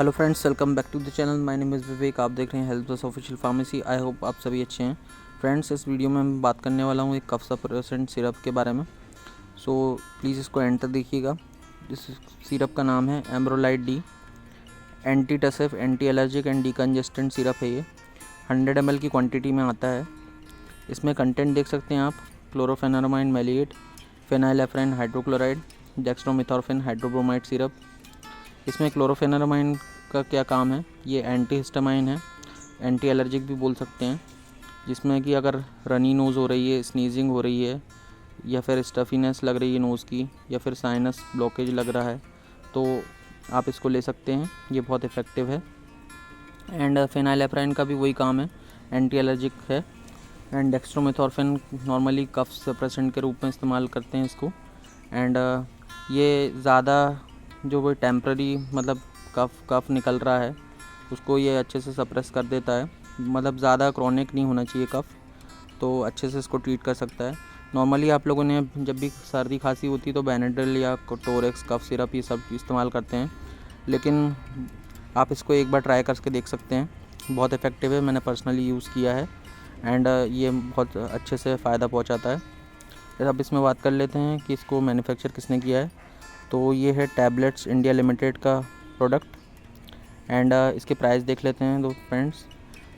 Hello friends, welcome back to the channel. My name is Vivek. आप देख रहे हैं health plus official pharmacy. I hope आप सभी अच्छे हैं। फ्रेंड्स, इस वीडियो में मैं बात करने वाला हूँ एक कफ सप्रेसेंट सिरप के बारे में। सो प्लीज़ इसको एंड तक देखिएगा। इस सिरप का नाम है Ambrolite D. Anti tussive, anti allergic and decongestant syrup है ये। 100 ml की क्वान्टिटी में आता है। इसमें कंटेंट देख सकते हैं आप। क्लोरोफेनारामाइन मैलिएट, फेनाइलेफ्रेन हाइड्रोक्लोराइड, डेक्स्ट्रोमेथॉर्फिन हाइड्रोब्रोमाइड सिरप। इसमें क्लोरोफेनारामाइन का क्या काम है, ये एंटी हिस्टामाइन है, एंटी एलर्जिक भी बोल सकते हैं। जिसमें कि अगर रनी नोज़ हो रही है, स्नीजिंग हो रही है, या फिर स्टफीनेस लग रही है नोज़ की, या फिर साइनस ब्लॉकेज लग रहा है, तो आप इसको ले सकते हैं। ये बहुत इफ़ेक्टिव है। एंड फेनाइलेफ्राइन का भी वही काम है, एंटी एलर्जिक है। एंड डेक्स्ट्रोमेथॉर्फिन नॉर्मली कफ सप्रेसेंट के रूप में इस्तेमाल करते हैं इसको। एंड ये ज़्यादा जो कोई टेम्प्ररी मतलब कफ निकल रहा है उसको ये अच्छे से सप्रेस कर देता है। मतलब ज़्यादा क्रॉनिक नहीं होना चाहिए कफ, तो अच्छे से इसको ट्रीट कर सकता है। नॉर्मली आप लोगों ने जब भी सर्दी खांसी होती है तो बेनेड्रिल या टोरेक्स कफ सिरप ये सब इस्तेमाल करते हैं, लेकिन आप इसको एक बार ट्राई करके देख सकते हैं। बहुत इफ़ेक्टिव है, मैंने पर्सनली यूज़ किया है। एंड ये बहुत अच्छे से फ़ायदा पहुंचाता है। फिर अब इसमें बात कर लेते हैं कि इसको मैन्युफैक्चर किसने किया है। तो ये है टैबलेट्स इंडिया लिमिटेड का प्रोडक्ट। एंड इसके प्राइस देख लेते हैं। तो फ्रेंड्स,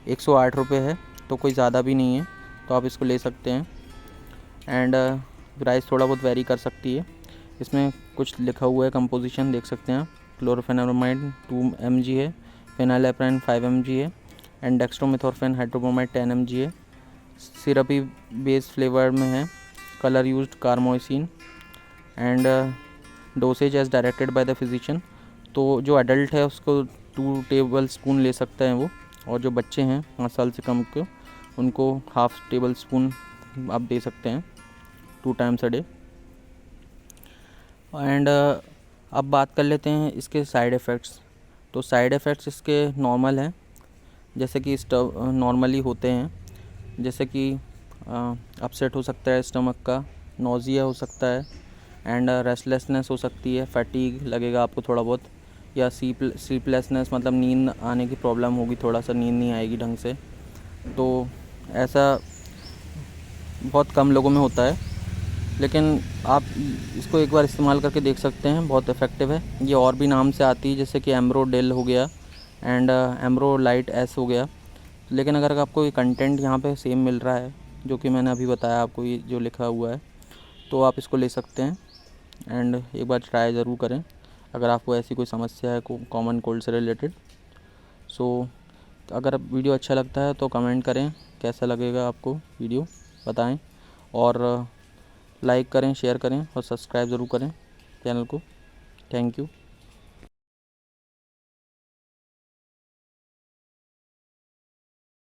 108 रुपये है, तो कोई ज़्यादा भी नहीं है, तो आप इसको ले सकते हैं। एंड प्राइस थोड़ा बहुत वेरी कर सकती है। इसमें कुछ लिखा हुआ है, कंपोजिशन देख सकते हैं आप। क्लोरोफेनारामाइड 2 mg है, फेनाइलेफ्राइन 5 mg है, एंड डेक्स्ट्रोमेथॉर्फिन हाइड्रोब्रोमाइड 10 mg है। सिरपी बेस फ्लेवर में है। Colour used carmoisine. And dosage as directed by the physician. तो जो एडल्ट है उसको 2 टेबल स्पून ले सकते हैं वो, और जो बच्चे हैं 5 साल से कम के उनको हाफ टेबल स्पून आप दे सकते हैं 2 टाइम्स अ डे। एंड अब बात कर लेते हैं इसके साइड इफ़ेक्ट्स। तो साइड इफ़ेक्ट्स इसके नॉर्मल हैं, जैसे कि नॉर्मली होते हैं, जैसे कि अपसेट हो सकता है स्टमक का, नोज़िया हो सकता है, एंड रेस्टलेसनेस हो सकती है, फटीग लगेगा आपको थोड़ा बहुत, या स्लीपलेसनेस मतलब नींद आने की प्रॉब्लम होगी, थोड़ा सा नींद नहीं आएगी ढंग से। तो ऐसा बहुत कम लोगों में होता है, लेकिन आप इसको एक बार इस्तेमाल करके देख सकते हैं, बहुत इफ़ेक्टिव है। ये और भी नाम से आती है, जैसे कि एम्ब्रोडेल हो गया एंड एम्ब्रोलाइट एस हो गया। लेकिन अगर आपको ये कंटेंट यहाँ पे सेम मिल रहा है जो कि मैंने अभी बताया आपको, ये जो लिखा हुआ है, तो आप इसको ले सकते हैं। एंड एक बार ट्राई ज़रूर करें अगर आपको ऐसी कोई समस्या है कॉमन कोल्ड से रिलेटेड। सो अगर वीडियो अच्छा लगता है तो कमेंट करें, कैसा लगेगा आपको वीडियो बताएं, और लाइक करें, शेयर करें और सब्सक्राइब ज़रूर करें चैनल को। Thank you.